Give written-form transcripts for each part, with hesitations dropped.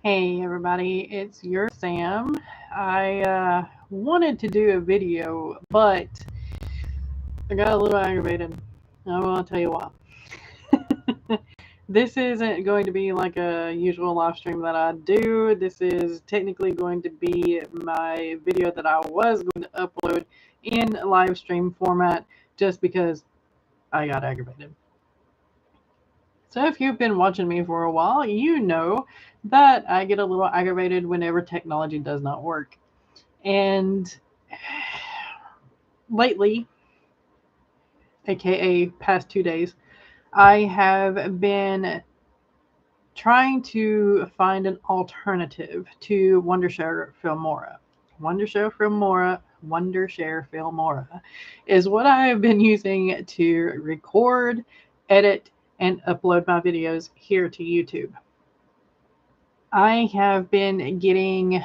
Hey everybody, it's your Sam. I wanted to do a video, but I got a little aggravated. I want to tell you why. This isn't going to be like a usual live stream that I do. This is technically going to be my video that I was going to upload in live stream format just because I got aggravated. So if you've been watching me for a while, you know that I get a little aggravated whenever technology does not work. And lately, aka past 2 days, I have been trying to find an alternative to Wondershare Filmora. Wondershare Filmora is what I have been using to record, edit, and upload my videos here to YouTube. I have been getting a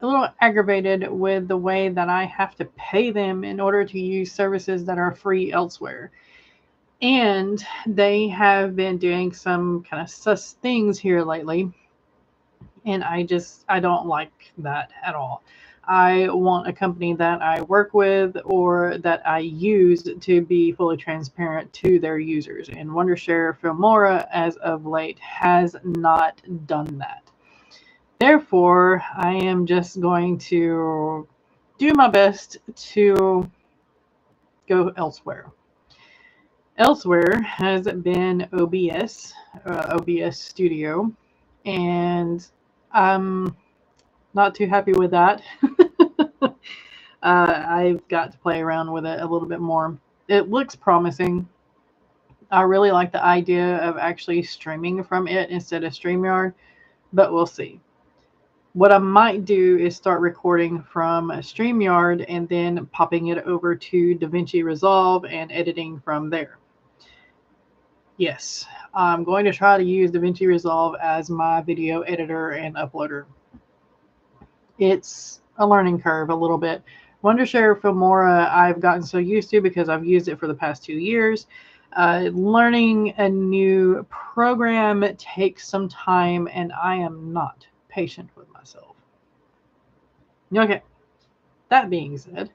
little aggravated with the way that I have to pay them in order to use services that are free elsewhere. And they have been doing some kind of sus things here lately. And I don't like that at all. I want a company that I work with or that I use to be fully transparent to their users. And Wondershare Filmora, as of late, has not done that. Therefore, I am just going to do my best to go elsewhere. Elsewhere has been OBS Studio, and I'm not too happy with that. I've got to play around with it a little bit more. It looks promising. I really like the idea of actually streaming from it instead of Streamyard, but we'll see. What I might do is start recording from Streamyard and then popping it over to DaVinci Resolve and editing from there. Yes, I'm going to try to use DaVinci Resolve as my video editor and uploader. It's a learning curve a little bit. Wondershare Filmora I've gotten so used to because I've used it for the past 2 years. Learning a new program takes some time, and I am not patient with myself. Okay, that being said,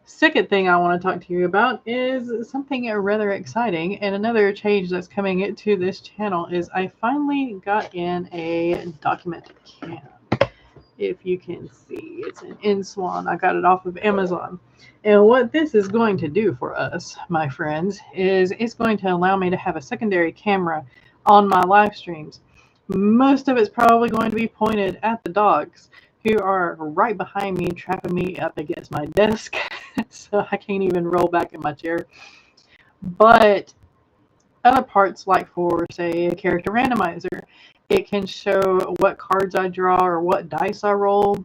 second thing I want to talk to you about is something rather exciting, and another change that's coming to this channel is I finally got in a document cam. If you can see, it's an InSwan. I got it off of Amazon. And what this is going to do for us, my friends, is it's going to allow me to have a secondary camera on my live streams. Most of it's probably going to be pointed at the dogs, who are right behind me, trapping me up against my desk, so I can't even roll back in my chair. But other parts, like for, say, a character randomizer, it can show what cards I draw or what dice I roll.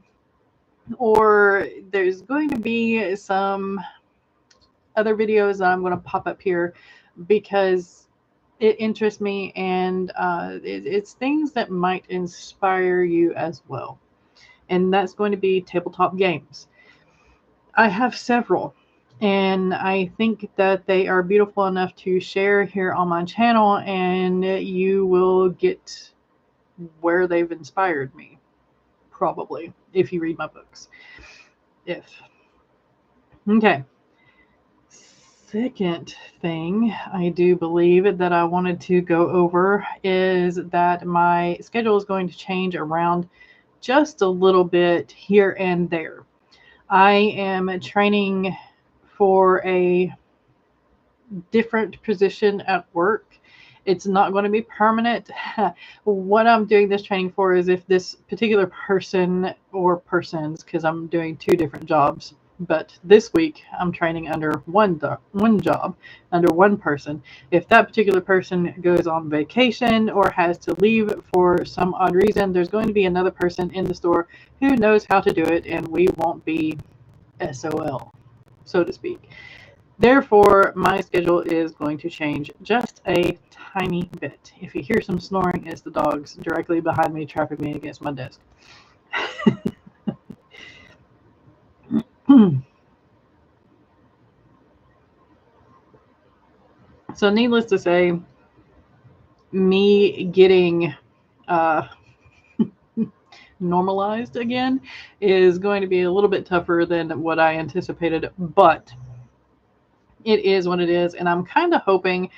Or there's going to be some other videos that I'm going to pop up here because it interests me, and it's things that might inspire you as well. And that's going to be tabletop games. I have several, and I think that they are beautiful enough to share here on my channel, and you will get where they've inspired me, probably, if you read my books. Okay. Second thing I do believe that I wanted to go over is that my schedule is going to change around just a little bit here and there. I am training for a different position at work. It's not going to be permanent. What I'm doing this training for is if this particular person or persons, because I'm doing 2 different jobs, but this week I'm training under one job, under one person. If that particular person goes on vacation or has to leave for some odd reason, there's going to be another person in the store who knows how to do it, and we won't be SOL, so to speak. Therefore, my schedule is going to change just a tiny bit. If you hear some snoring, it's the dogs directly behind me trapping me against my desk. So needless to say, me getting uh, normalized again is going to be a little bit tougher than what I anticipated, but it is what it is. And I'm kind of hoping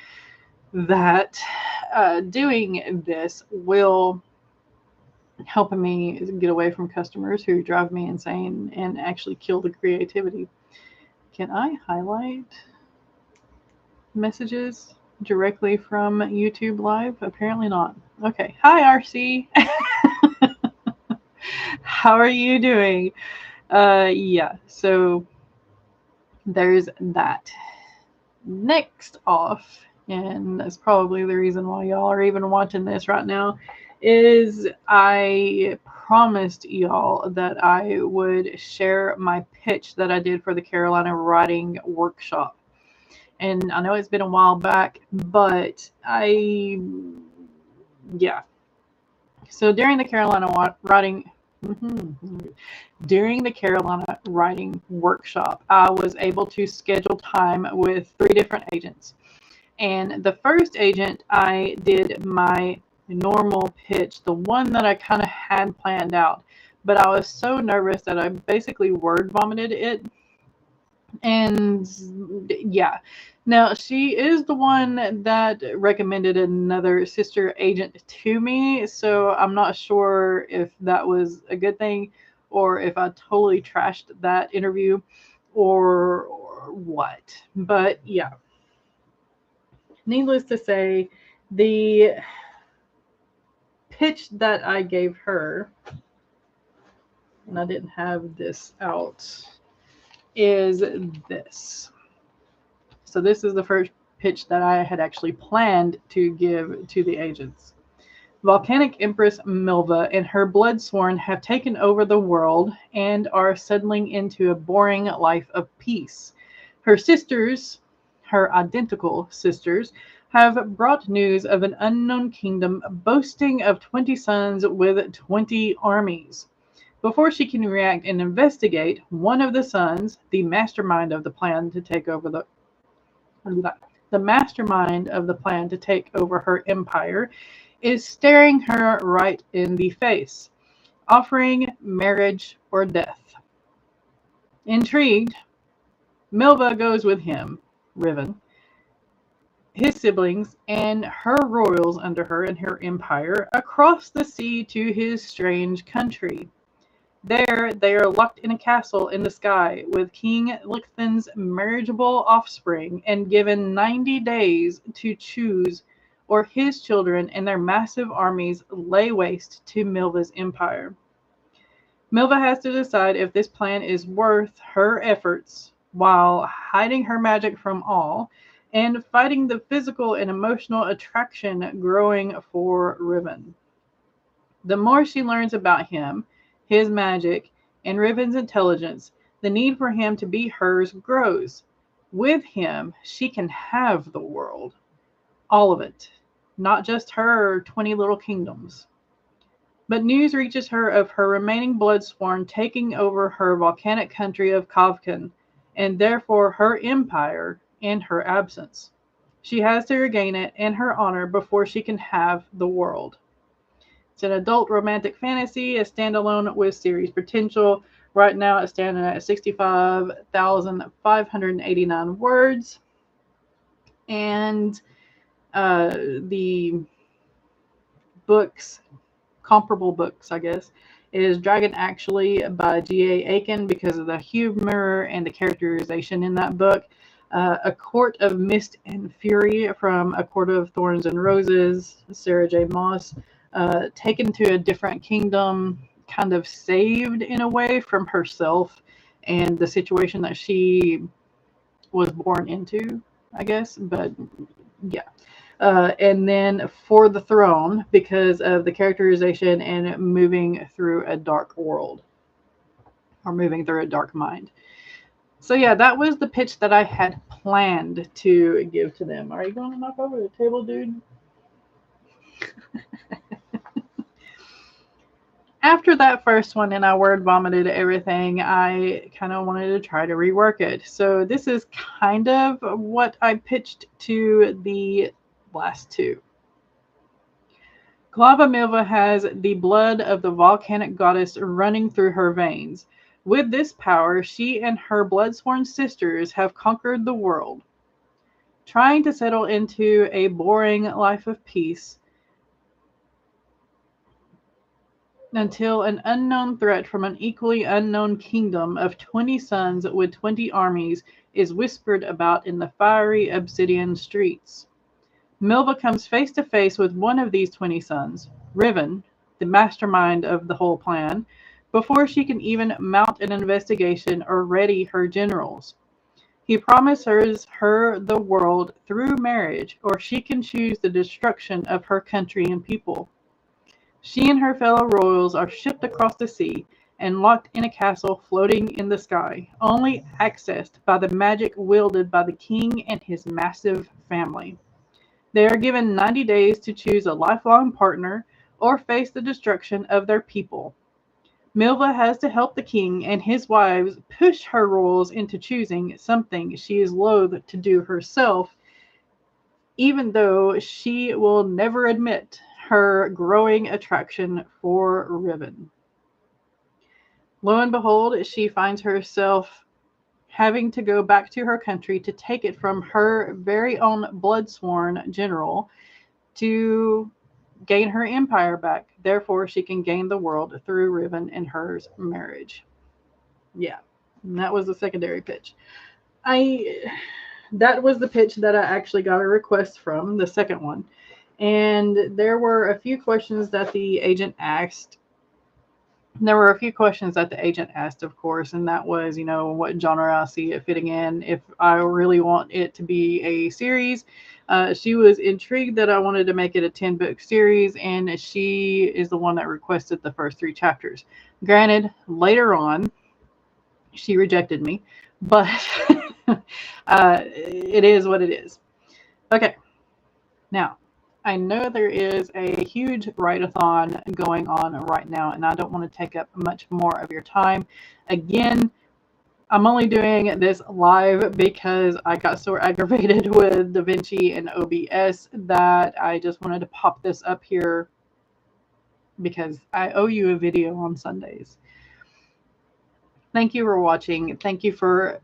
that doing this will help me get away from customers who drive me insane and actually kill the creativity. Can I highlight messages directly from YouTube Live? Apparently not. Okay. Hi, RC. How are you doing? Yeah, so there's that. Next off, and that's probably the reason why y'all are even watching this right now, is I promised y'all that I would share my pitch that I did for the Carolina Writing Workshop. And I know it's been a while back, but yeah. So during the Carolina Writing During the Carolina Writing Workshop, I was able to schedule time with 3 different agents. And the first agent, I did my normal pitch, the one that I kind of had planned out. But I was so nervous that I basically word vomited it. And yeah, now she is the one that recommended another sister agent to me, so I'm not sure if that was a good thing or if I totally trashed that interview or what. But yeah, needless to say, the pitch that I gave her, and I didn't have this out, is this. So this is the first pitch that I had actually planned to give to the agents. Volcanic Empress Milva and her Bloodsworn have taken over the world and are settling into a boring life of peace. Her sisters, her identical sisters, have brought news of an unknown kingdom boasting of 20 sons with 20 armies. Before she can react and investigate, one of the sons, the mastermind of the plan to take over her empire, is staring her right in the face, offering marriage or death. Intrigued, Milva goes with him, Riven, his siblings, and her royals under her and her empire across the sea to his strange country. There, they are locked in a castle in the sky with King Lichthen's marriageable offspring and given 90 days to choose, or his children and their massive armies lay waste to Milva's empire. Milva has to decide if this plan is worth her efforts while hiding her magic from all and fighting the physical and emotional attraction growing for Riven. The more she learns about him, his magic, and Riven's intelligence, the need for him to be hers grows. With him, she can have the world. All of it. Not just her 20 little kingdoms. But news reaches her of her remaining Bloodsworn taking over her volcanic country of Kavkan, and therefore her empire in her absence. She has to regain it and her honor before she can have the world. It's an adult romantic fantasy, a standalone with series potential. Right now it's standing at 65,589 words. And the books, comparable books, I guess, is Dragon Actually by G.A. Aiken because of the humor and the characterization in that book. A Court of Mist and Fury from A Court of Thorns and Roses, Sarah J. Maas. Taken to a different kingdom, kind of saved in a way from herself and the situation that she was born into, I guess. But yeah. And then For the Throne, because of the characterization and moving through a dark world, or moving through a dark mind. So yeah, that was the pitch that I had planned to give to them. Are you going to knock over the table, dude? After that first one and I word vomited everything, I kind of wanted to try to rework it. So this is kind of what I pitched to the last 2. Glava Milva has the blood of the volcanic goddess running through her veins. With this power, she and her bloodsworn sisters have conquered the world. Trying to settle into a boring life of peace until an unknown threat from an equally unknown kingdom of 20 suns with 20 armies is whispered about in the fiery obsidian streets. Milva comes face to face with one of these 20 sons, Riven, the mastermind of the whole plan, before she can even mount an investigation or ready her generals. He promises her the world through marriage, or she can choose the destruction of her country and people. She and her fellow royals are shipped across the sea and locked in a castle floating in the sky, only accessed by the magic wielded by the king and his massive family. They are given 90 days to choose a lifelong partner or face the destruction of their people. Milva has to help the king and his wives push her royals into choosing something she is loath to do herself, even though she will never admit her growing attraction for Riven. Lo and behold, she finds herself having to go back to her country to take it from her very own bloodsworn general to gain her empire back. Therefore, she can gain the world through Riven and hers marriage. Yeah, and that was the secondary pitch. That was the pitch that I actually got a request from, the second one. And there were a few questions that the agent asked. There were a few questions that the agent asked, of course, and that was, what genre I see it fitting in, if I really want it to be a series. She was intrigued that I wanted to make it a 10-book series, and she is the one that requested the first 3 chapters. Granted, later on, she rejected me, but it is what it is. Okay, now, I know there is a huge write-a-thon going on right now, and I don't want to take up much more of your time. Again, I'm only doing this live because I got so aggravated with DaVinci and OBS that I just wanted to pop this up here because I owe you a video on Sundays. Thank you for watching. Thank you for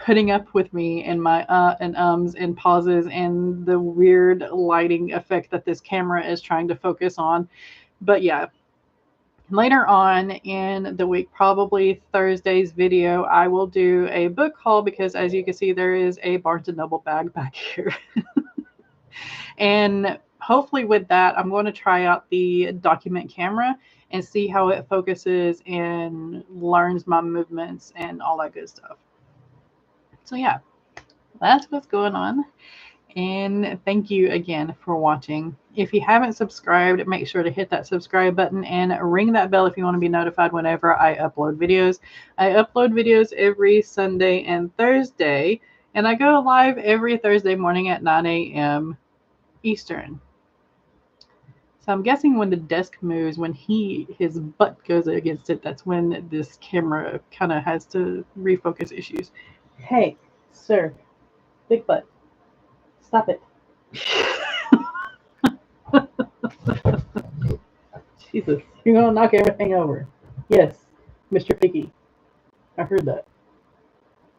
putting up with me and my and ums and pauses and the weird lighting effect that this camera is trying to focus on. But yeah, later on in the week, probably Thursday's video, I will do a book haul because, as you can see, there is a Barnes & Noble bag back here. And hopefully with that, I'm going to try out the document camera and see how it focuses and learns my movements and all that good stuff. So yeah, that's what's going on. And thank you again for watching. If you haven't subscribed, make sure to hit that subscribe button and ring that bell if you want to be notified whenever I upload videos. I upload videos every Sunday and Thursday, and I go live every Thursday morning at 9 a.m. Eastern. So I'm guessing when the desk moves, when his butt goes against it, that's when this camera kind of has to refocus issues. Hey, sir, big butt, stop it. Jesus, you're gonna knock everything over. Yes, Mr. Piggy. I heard that.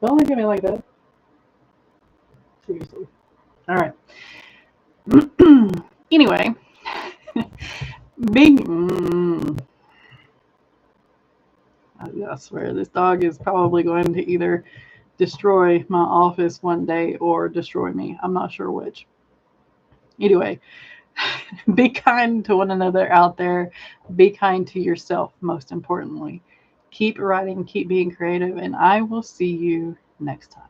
Don't look at me like that. Seriously. All right. Anyway, I swear this dog is probably going to either destroy my office one day or destroy me. I'm not sure which. Anyway, be kind to one another out there. Be kind to yourself, most importantly. Keep writing, keep being creative, and I will see you next time.